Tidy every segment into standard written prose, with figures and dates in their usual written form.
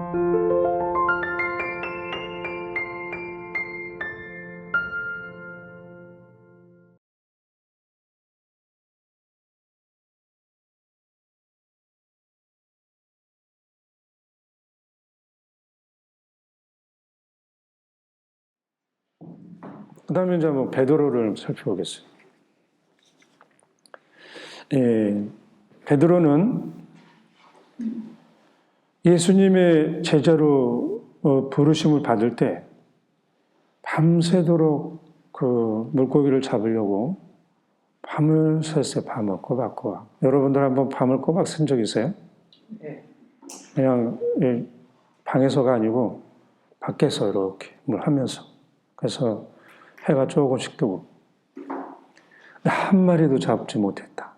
그 다음에 이제 한번 베드로를 살펴보겠어요. 베드로는 예수님의 제자로 부르심을 받을 때 밤새도록 그 물고기를 잡으려고 밤을 샜어요. 밤을 꼬박꼬박. 여러분들 한번 밤을 꼬박 쓴 적 있어요? 네. 그냥 방에서가 아니고 밖에서 이렇게 뭘 하면서. 그래서 해가 조금씩 뜨고. 한 마리도 잡지 못했다.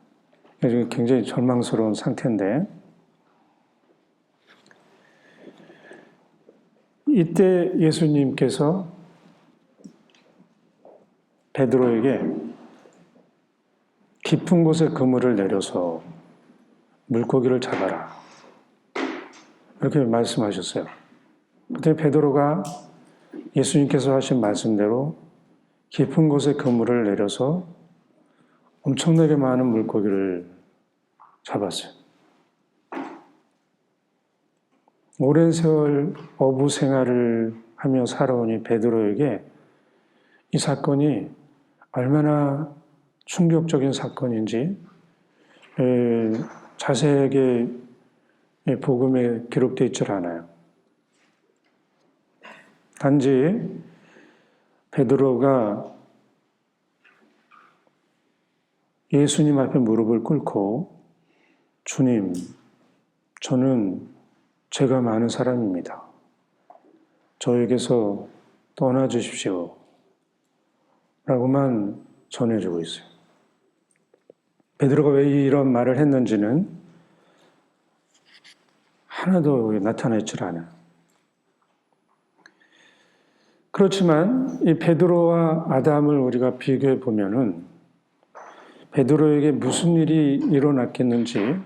굉장히 절망스러운 상태인데 이때 예수님께서 베드로에게 깊은 곳에 그물을 내려서 물고기를 잡아라. 이렇게 말씀하셨어요. 그때 베드로가 예수님께서 하신 말씀대로 깊은 곳에 그물을 내려서 엄청나게 많은 물고기를 잡았어요. 오랜 세월 어부 생활을 하며 살아오니 베드로에게 이 사건이 얼마나 충격적인 사건인지 자세하게 복음에 기록되어 있질 않아요. 단지 베드로가 예수님 앞에 무릎을 꿇고 주님, 저는 죄가 많은 사람입니다. 저에게서 떠나주십시오. 라고만 전해주고 있어요. 베드로가 왜 이런 말을 했는지는 하나도 나타나 있질 않아요. 그렇지만 이 베드로와 아담을 우리가 비교해 보면은 베드로에게 무슨 일이 일어났겠는지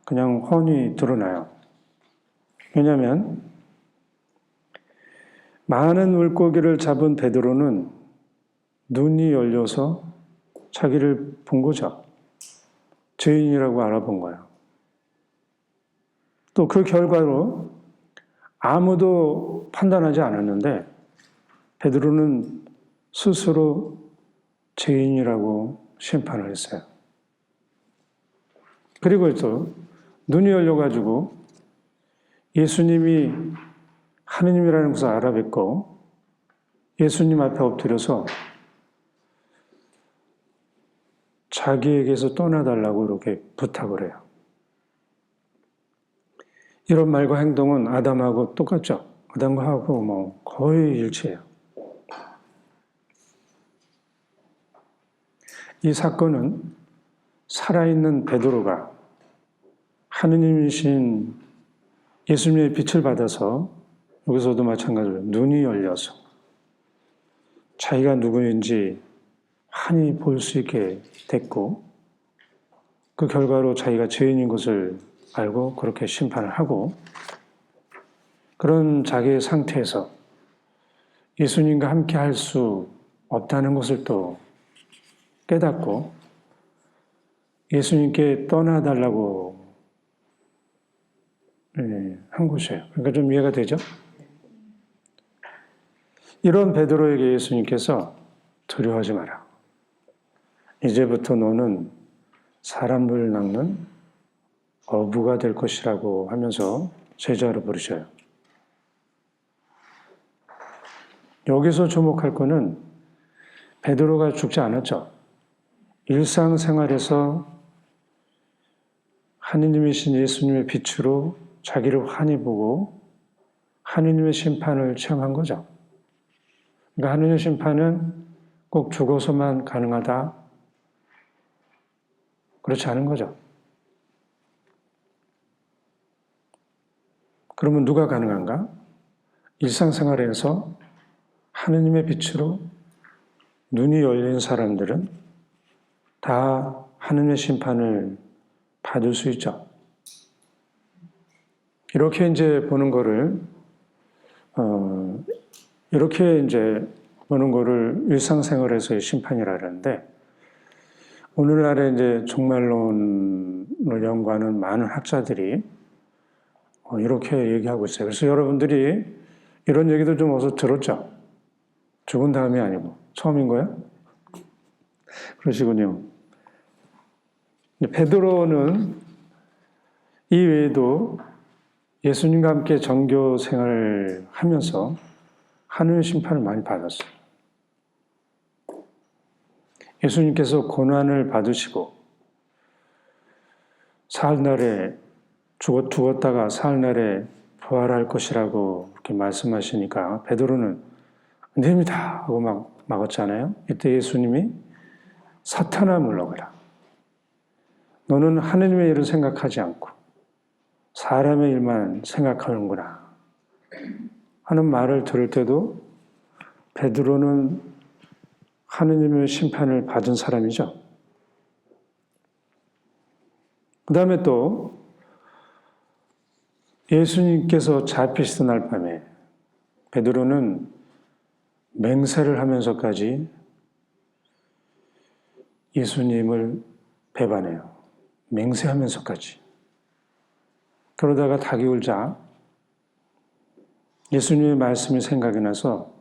그냥 훤히 드러나요. 왜냐하면 많은 물고기를 잡은 베드로는 눈이 열려서 자기를 본 거죠. 죄인이라고 알아본 거예요. 또 그 결과로 아무도 판단하지 않았는데 베드로는 스스로 죄인이라고 심판을 했어요. 그리고 또 눈이 열려가지고 예수님이 하느님이라는 것을 알아뵙고 예수님 앞에 엎드려서 자기에게서 떠나달라고 이렇게 부탁을 해요. 이런 말과 행동은 아담하고 똑같죠. 아담과 하고 거의 일치해요. 이 사건은 살아있는 베드로가 하느님이신 예수님의 빛을 받아서 여기서도 마찬가지로 눈이 열려서 자기가 누구인지 환히 볼 수 있게 됐고 그 결과로 자기가 죄인인 것을 알고 그렇게 심판을 하고 그런 자기의 상태에서 예수님과 함께 할 수 없다는 것을 또 깨닫고 예수님께 떠나달라고 한 것이에요. 그러니까 좀 이해가 되죠? 이런 베드로에게 예수님께서 두려워하지 마라. 이제부터 너는 사람을 낚는 어부가 될 것이라고 하면서 제자로 부르셔요. 여기서 주목할 것은 베드로가 죽지 않았죠. 일상생활에서 하느님이신 예수님의 빛으로 자기를 환히 보고 하느님의 심판을 체험한 거죠. 그러니까 하느님의 심판은 꼭 죽어서만 가능하다? 그렇지 않은 거죠. 그러면 누가 가능한가? 일상생활에서 하느님의 빛으로 눈이 열린 사람들은 다 하느님의 심판을 받을 수 있죠. 이렇게 이제 보는 거를 이렇게 이제 보는 거를 일상생활에서의 심판이라 그러는데, 오늘날에 이제 종말론을 연구하는 많은 학자들이 이렇게 얘기하고 있어요. 그래서 여러분들이 이런 얘기도 좀 어서 들었죠? 죽은 다음이 아니고 처음인 거야? 그러시군요. 베드로는 이 외에도 예수님과 함께 전교 생활을 하면서 하늘 심판을 많이 받았어요. 예수님께서 고난을 받으시고 사흘날에 죽었다가 사흘날에 부활할 것이라고 이렇게 말씀하시니까 베드로는 안 됩니다 하고 막 막았잖아요. 이때 예수님이 사탄아 물러가라. 너는 하느님의 일을 생각하지 않고 사람의 일만 생각하는구나 하는 말을 들을 때도 베드로는 하느님의 심판을 받은 사람이죠. 그 다음에 또 예수님께서 잡히시던 날 밤에 베드로는 맹세를 하면서까지 예수님을 배반해요. 맹세하면서까지. 그러다가 닭이 울자 예수님의 말씀이 생각이 나서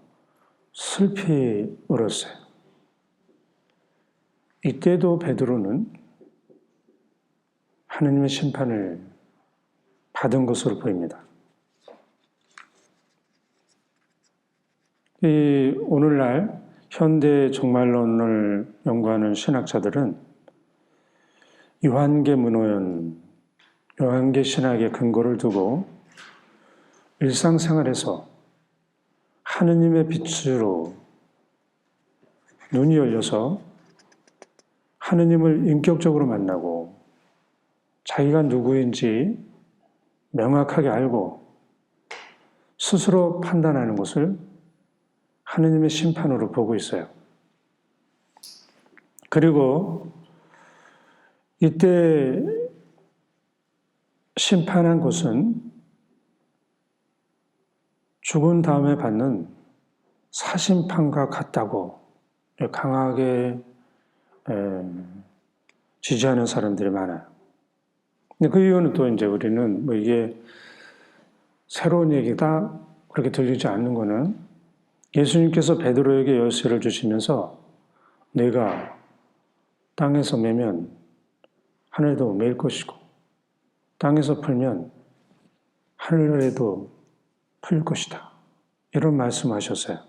슬피 울었어요. 이때도 베드로는 하느님의 심판을 받은 것으로 보입니다. 오늘날 현대 종말론을 연구하는 신학자들은 유한계 문호연, 유한계 신학의 근거를 두고 일상생활에서 하느님의 빛으로 눈이 열려서 하느님을 인격적으로 만나고 자기가 누구인지 명확하게 알고 스스로 판단하는 것을 하느님의 심판으로 보고 있어요. 그리고 이때 심판한 것은 죽은 다음에 받는 사심판과 같다고 강하게 지지하는 사람들이 많아요. 근데 그 이유는 또 이제 우리는 뭐 이게 새로운 얘기다 그렇게 들리지 않는 거는 예수님께서 베드로에게 열쇠를 주시면서 내가 땅에서 매면 하늘에도 매일 것이고 땅에서 풀면 하늘에도 풀 것이다. 이런 말씀하셨어요.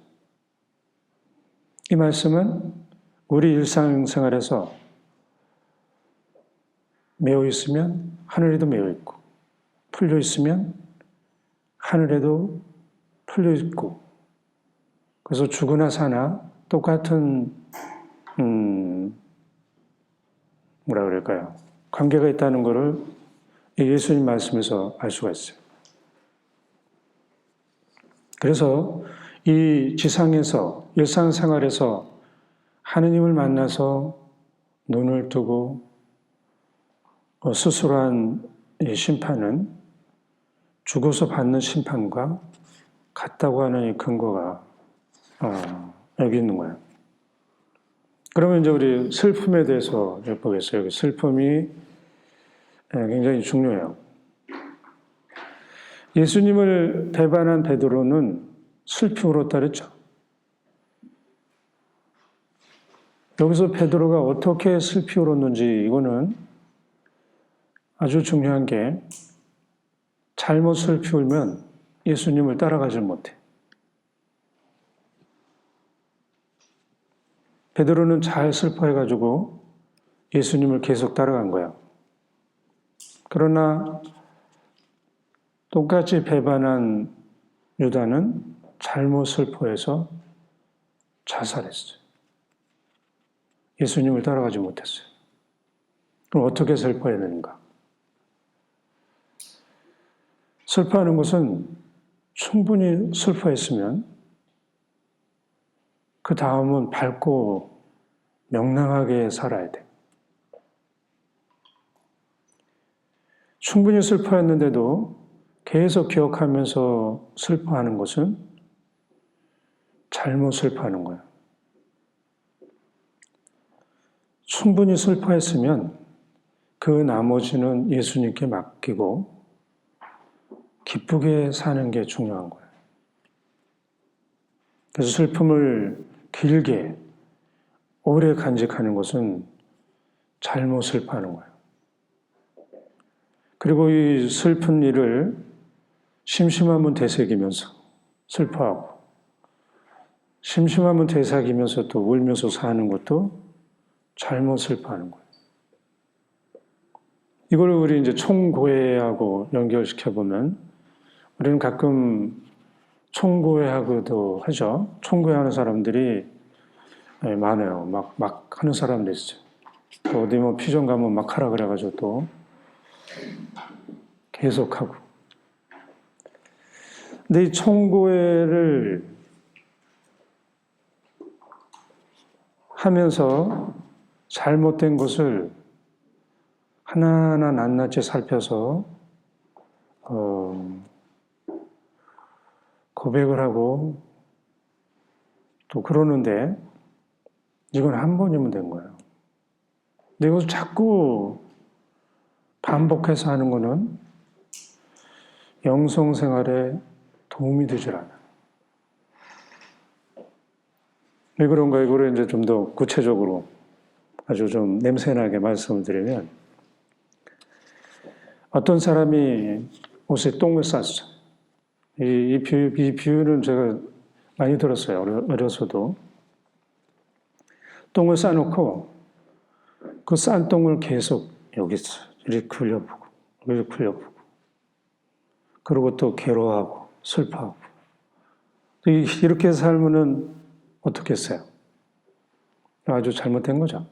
이 말씀은 우리 일상생활에서 매어 있으면 하늘에도 매어 있고 풀려 있으면 하늘에도 풀려 있고 그래서 죽으나 사나 똑같은 뭐라 그럴까요? 관계가 있다는 것을 예수님 말씀에서 알 수가 있어요. 그래서 이 지상에서 일상생활에서 하느님을 만나서 눈을 뜨고 스스로 한 이 심판은 죽어서 받는 심판과 같다고 하는 이 근거가 여기 있는 거예요. 그러면 이제 우리 슬픔에 대해서 보겠어요. 여기 슬픔이 굉장히 중요해요. 예수님을 배반한 베드로는 슬피 울었다 그랬죠. 여기서 베드로가 어떻게 슬피 울었는지 이거는 아주 중요한 게 잘못 슬피 울면 예수님을 따라가지 못해. 베드로는 잘 슬퍼해가지고 예수님을 계속 따라간 거야. 그러나 똑같이 배반한 유다는 잘못 슬퍼해서 자살했어요. 예수님을 따라가지 못했어요. 그럼 어떻게 슬퍼해야 되는가? 슬퍼하는 것은 충분히 슬퍼했으면 그 다음은 밝고 명랑하게 살아야 돼. 충분히 슬퍼했는데도 계속 기억하면서 슬퍼하는 것은 잘못 슬퍼하는 거예요. 충분히 슬퍼했으면 그 나머지는 예수님께 맡기고 기쁘게 사는 게 중요한 거예요. 그래서 슬픔을 길게 오래 간직하는 것은 잘못 슬퍼하는 거예요. 그리고 이 슬픈 일을 심심하면 되새기면서 슬퍼하고 심심하면 되새기면서 또 울면서 사는 것도 잘못 슬퍼하는 거예요. 이걸 우리 이제 총고해하고 연결시켜 보면 우리는 가끔 총고해하고도 하죠. 총고해하는 사람들이 많아요. 막 하는 사람도 있어요. 또 어디 뭐 피정 가면 막 하라 그래가지고 또 계속하고. 근데 이 총고해를 하면서 잘못된 것을 하나하나 낱낱이 살펴서 고백을 하고 또 그러는데 이건 한 번이면 된 거예요. 근데 이것을 자꾸 반복해서 하는 거는 영성생활에 도움이 되질 않아요. 왜 그런가 이거를 이제 좀 더 구체적으로 아주 좀 냄새나게 말씀을 드리면 어떤 사람이 옷에 똥을 쌌어요. 이 비유는 제가 많이 들었어요. 어려서도. 똥을 싸놓고 그 싼 똥을 계속 여기서 이렇게 굴려보고 이렇게 굴려보고 그리고 또 괴로워하고 슬퍼하고 이렇게 살면은 어떻게 했어요? 아주 잘못된 거죠.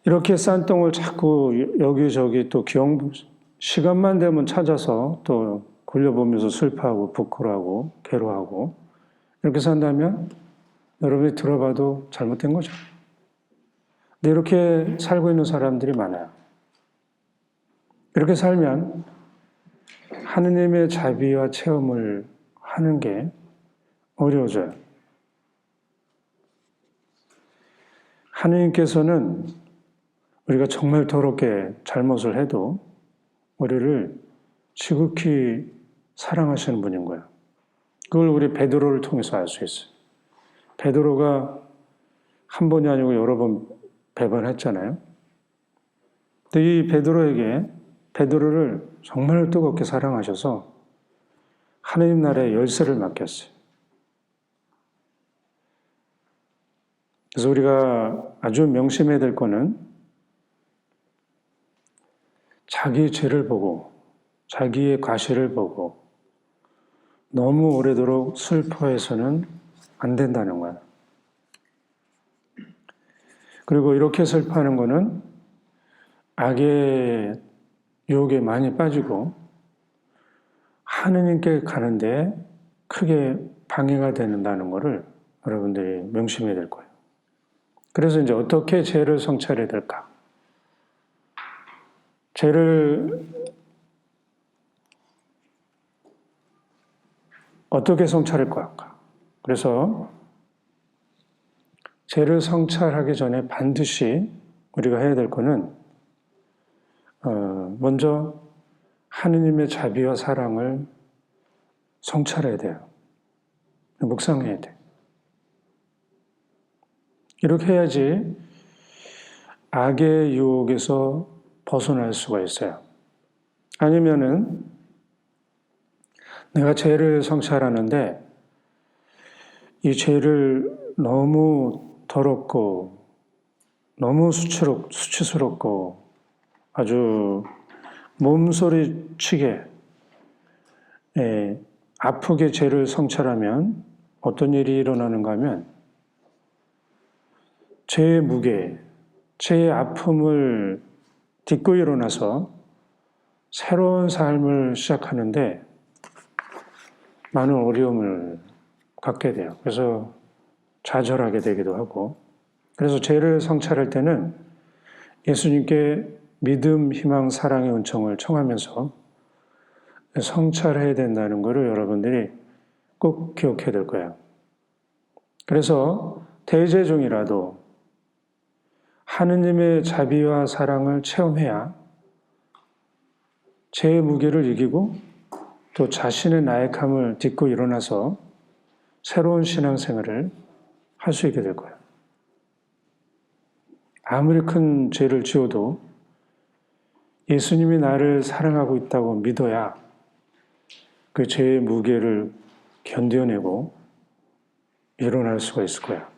이렇게 싼 똥을 자꾸 여기저기 또 시간만 되면 찾아서 또 굴려보면서 슬퍼하고 부끄러워하고 괴로워하고 이렇게 산다면 여러분이 들어봐도 잘못된 거죠. 근데 이렇게 살고 있는 사람들이 많아요. 이렇게 살면 하느님의 자비와 체험을 하는 게 어려워져요. 하느님께서는 우리가 정말 더럽게 잘못을 해도 우리를 지극히 사랑하시는 분인 거예요. 그걸 우리 베드로를 통해서 알 수 있어요. 베드로가 한 번이 아니고 여러 번 배반했잖아요. 근데 이 베드로를 정말 뜨겁게 사랑하셔서 하느님 나라의 열쇠를 맡겼어요. 그래서 우리가 아주 명심해야 될 거는 자기 죄를 보고 자기의 과실을 보고 너무 오래도록 슬퍼해서는 안 된다는 거예요. 그리고 이렇게 슬퍼하는 거는 악의 유혹에 많이 빠지고 하느님께 가는데 크게 방해가 된다는 것을 여러분들이 명심해야 될 거예요. 그래서 이제 어떻게 죄를 성찰해야 될까? 죄를 어떻게 성찰할 거야? 그래서 죄를 성찰하기 전에 반드시 우리가 해야 될 거는 먼저 하느님의 자비와 사랑을 성찰해야 돼요. 묵상해야 돼. 이렇게 해야지 악의 유혹에서 벗어날 수가 있어요. 아니면은 내가 죄를 성찰하는데 이 죄를 너무 더럽고 너무 수치스럽고 아주 몸소리치게 아프게 죄를 성찰하면 어떤 일이 일어나는가 하면 죄의 무게, 죄의 아픔을 딛고 일어나서 새로운 삶을 시작하는데 많은 어려움을 갖게 돼요. 그래서 좌절하게 되기도 하고 그래서 죄를 성찰할 때는 예수님께 믿음, 희망, 사랑의 은총을 청하면서 성찰해야 된다는 것을 여러분들이 꼭 기억해야 될 거예요. 그래서 대제 중이라도 하느님의 자비와 사랑을 체험해야 죄의 무게를 이기고 또 자신의 나약함을 딛고 일어나서 새로운 신앙생활을 할 수 있게 될 거예요. 아무리 큰 죄를 지어도 예수님이 나를 사랑하고 있다고 믿어야 그 죄의 무게를 견뎌내고 일어날 수가 있을 거야.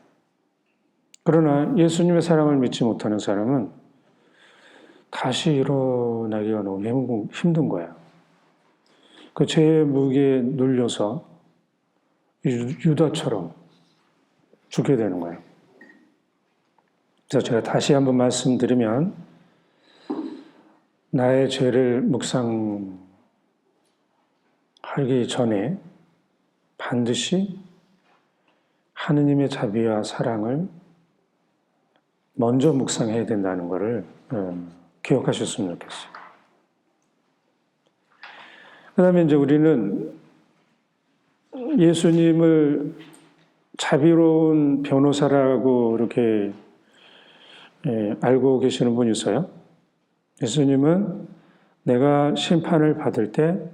그러나 예수님의 사랑을 믿지 못하는 사람은 다시 일어나기가 너무 힘든 거야. 그 죄의 무게에 눌려서 유다처럼 죽게 되는 거예요. 그래서 제가 다시 한번 말씀드리면 나의 죄를 묵상하기 전에 반드시 하느님의 자비와 사랑을 먼저 묵상해야 된다는 것을 기억하셨으면 좋겠어요. 그 다음에 이제 우리는 예수님을 자비로운 변호사라고 이렇게 알고 계시는 분이 있어요. 예수님은 내가 심판을 받을 때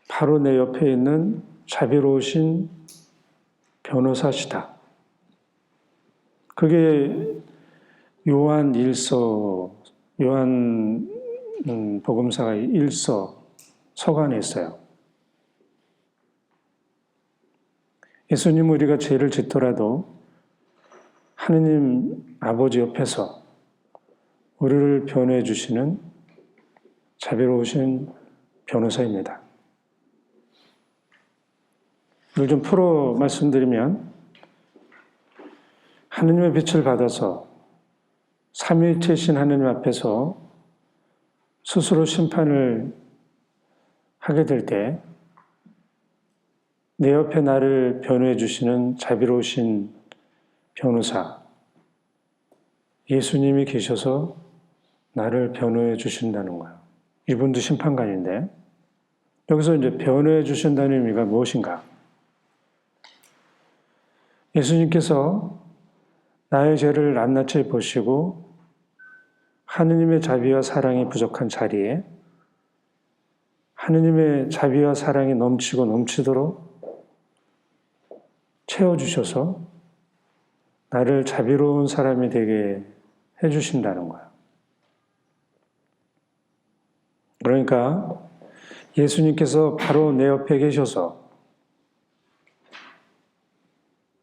바로 내 옆에 있는 자비로우신 변호사시다. 그게 요한 복음사가 1서 서간에 있어요. 예수님은 우리가 죄를 짓더라도 하느님 아버지 옆에서 우리를 변호해 주시는 자비로우신 변호사입니다. 이걸 좀 풀어 말씀드리면 하느님의 빛을 받아서 삼위일체이신 하느님 앞에서 스스로 심판을 하게 될 때 내 옆에 나를 변호해 주시는 자비로우신 변호사 예수님이 계셔서 나를 변호해 주신다는 거예요. 이분도 심판관인데 여기서 이제 변호해 주신다는 의미가 무엇인가? 예수님께서 나의 죄를 낱낱이 보시고 하느님의 자비와 사랑이 부족한 자리에 하느님의 자비와 사랑이 넘치고 넘치도록 채워주셔서 나를 자비로운 사람이 되게 해주신다는 거예요. 그러니까 예수님께서 바로 내 옆에 계셔서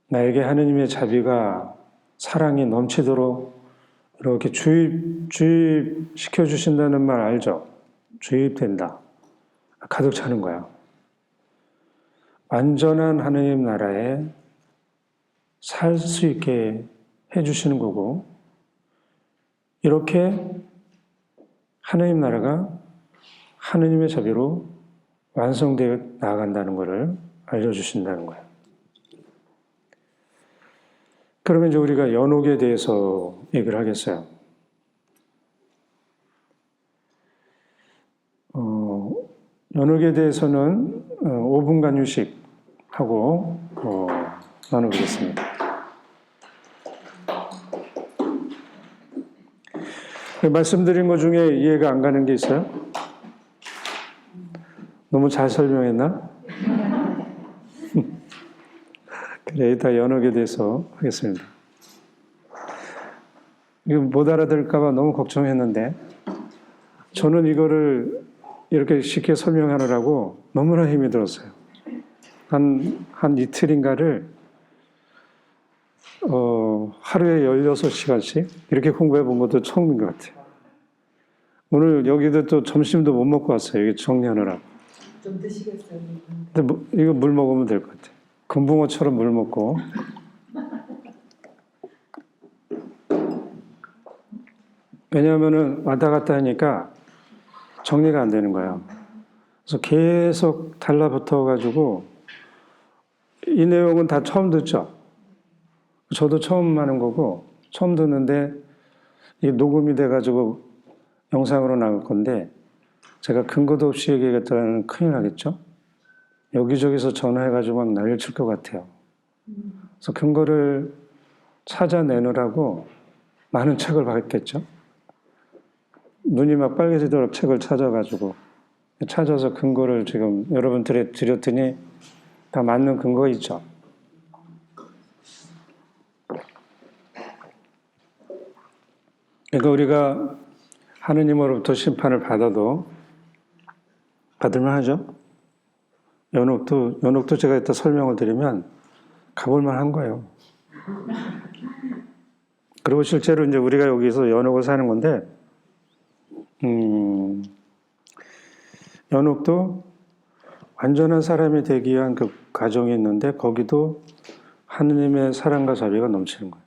나에게 하느님의 자비가 사랑이 넘치도록 이렇게 주입시켜 주신다는 말 알죠? 주입된다. 가득 차는 거야. 완전한 하느님 나라에 살 수 있게 해주시는 거고, 이렇게 하느님 나라가 하느님의 자비로 완성되어 나아간다는 것을 알려주신다는 거예요. 그러면 이제 우리가 연옥에 대해서 얘기를 하겠어요. 연옥에 대해서는 5분간 휴식하고 나누겠습니다. 말씀드린 것 중에 이해가 안 가는 게 있어요? 너무 잘 설명했나? 그래, 이따 연옥에 대해서 하겠습니다. 이거 못 알아들을까봐 너무 걱정했는데, 저는 이거를 이렇게 쉽게 설명하느라고 너무나 힘이 들었어요. 한 이틀인가를, 하루에 16시간씩 이렇게 공부해 본 것도 처음인 것 같아요. 오늘 여기도 또 점심도 못 먹고 왔어요. 여기 정리하느라고. 좀 드시겠어요? 근데 이거 물 먹으면 될 것 같아요. 금붕어처럼 물 먹고. 왜냐하면은 왔다 갔다 하니까 정리가 안 되는 거예요. 그래서 계속 달라붙어가지고 이 내용은 다 처음 듣죠? 저도 처음 하는 거고 처음 듣는데 이게 녹음이 돼가지고 영상으로 나갈 건데 제가 근거도 없이 얘기하겠다면 큰일 나겠죠? 여기저기서 전화해가지고 막 난리를 칠 것 같아요. 그래서 근거를 찾아내느라고 많은 책을 봤겠죠? 눈이 막 빨개지도록 책을 찾아서 근거를 지금 여러분들에 드렸더니 다 맞는 근거가 있죠. 그러니까 우리가 하느님으로부터 심판을 받아도 받을만 하죠. 연옥도 제가 이따 설명을 드리면 가볼만 한 거예요. 그리고 실제로 이제 우리가 여기서 연옥을 사는 건데, 연옥도 완전한 사람이 되기 위한 그 과정이 있는데, 거기도 하느님의 사랑과 자비가 넘치는 거예요.